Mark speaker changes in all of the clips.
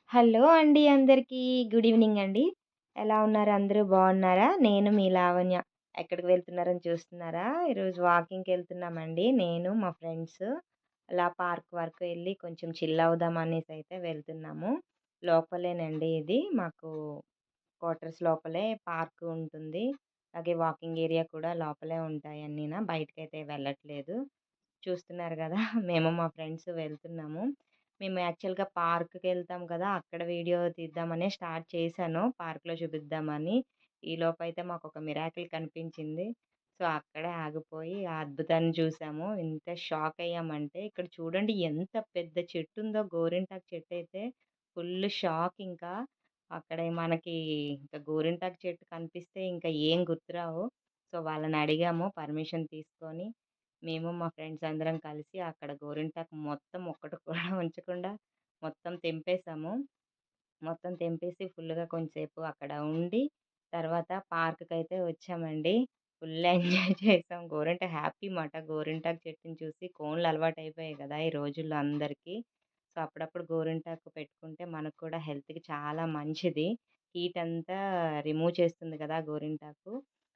Speaker 1: Hello అండి అందరికీ. Good evening అండి. ఎలా ఉన్నారు? అందరూ బాగున్నారా? నేను మీ లావణ్య. ఎక్కడికి వెళ్తున్నారని చూస్తున్నారా? ఈరోజు వాకింగ్‌కెళ్తున్నామండి. నేను, మా ఫ్రెండ్స్ అలా పార్క్ వరకు ఎళ్లి కొంచెం చిల్ అవుదాం అనేసైతే వెళ్తున్నాము. లోపలేనండి ఇది. మాకు క్వార్టర్స్ లోపలే పార్క్ ఉంటుంది. అలాగే వాకింగ్ ఏరియా కూడా లోపలే ఉంటాయన్నీన. బయటికైతే వెళ్ళట్లేదు. చూస్తున్నారు గదా! మేము మా ఫ్రెండ్స్ వెళ్తున్నాము. మేము యాక్చువల్‌గా పార్క్‌కెళ్తాం కదా! అక్కడ వీడియో తీద్దామనే స్టార్ట్ చేశాను. పార్క్‌లో చూపిద్దామని. ఈలోపైతే మాకొక మిరాకిల్ కనిపించింది. సో, అక్కడే ఆగిపోయి ఆ అద్భుతాన్ని చూసాము. ఎంత షాక్ అయ్యామంటే ఇక్కడ చూడండి ఎంత పెద్ద చెట్టుందో గోరింటాకు చెట్టయితే ఫుల్ షాక్ ఇంకా. అక్కడ మనకి ఇంకా గోరింటాకు చెట్టు కనిపిస్తే ఇంకా ఏం గుర్తురావు. సో, వాళ్ళని అడిగాము పర్మిషన్ తీసుకొని. మేము మా ఫ్రెండ్స్ అందరం కలిసి అక్కడ గోరింటాకు మొత్తం ఒక్కటి కూడా ఉంచకుండా మొత్తం తెంపేసాము. మొత్తం తెంపేసి ఫుల్‌గా కొంచెంసేపు అక్కడ ఉండి, తర్వాత పార్క్‌కైతే వచ్చామండి. ఫుల్ ఎంజాయ్ చేసాం. హ్యాపీ మాట గోరింటాకు చెట్టుని చూసి. కోన్లు అలవాటయిపోయాయి గదా! ఈ రోజుల్లో అందరికీ. సో, అప్పుడప్పుడు గోరింటాకు పెట్టుకుంటే మనకు కూడా హెల్త్‌కి చాలా మంచిది. హీట్ అంతా రిమూవ్ చేస్తుంది కదా గోరింటాకు.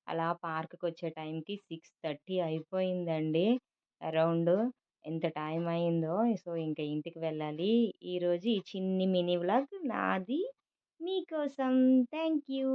Speaker 1: అలా పార్క్‌కొచ్చే టైంకి 6:30 అయిపోయిందండి. అరౌండు. ఎంత టైం అయిందో. సో, ఇంక ఇంటికి వెళ్ళాలి. ఈరోజు ఈ చిన్ని మినీ వ్లాగ్ నాది మీకోసం. Thank you.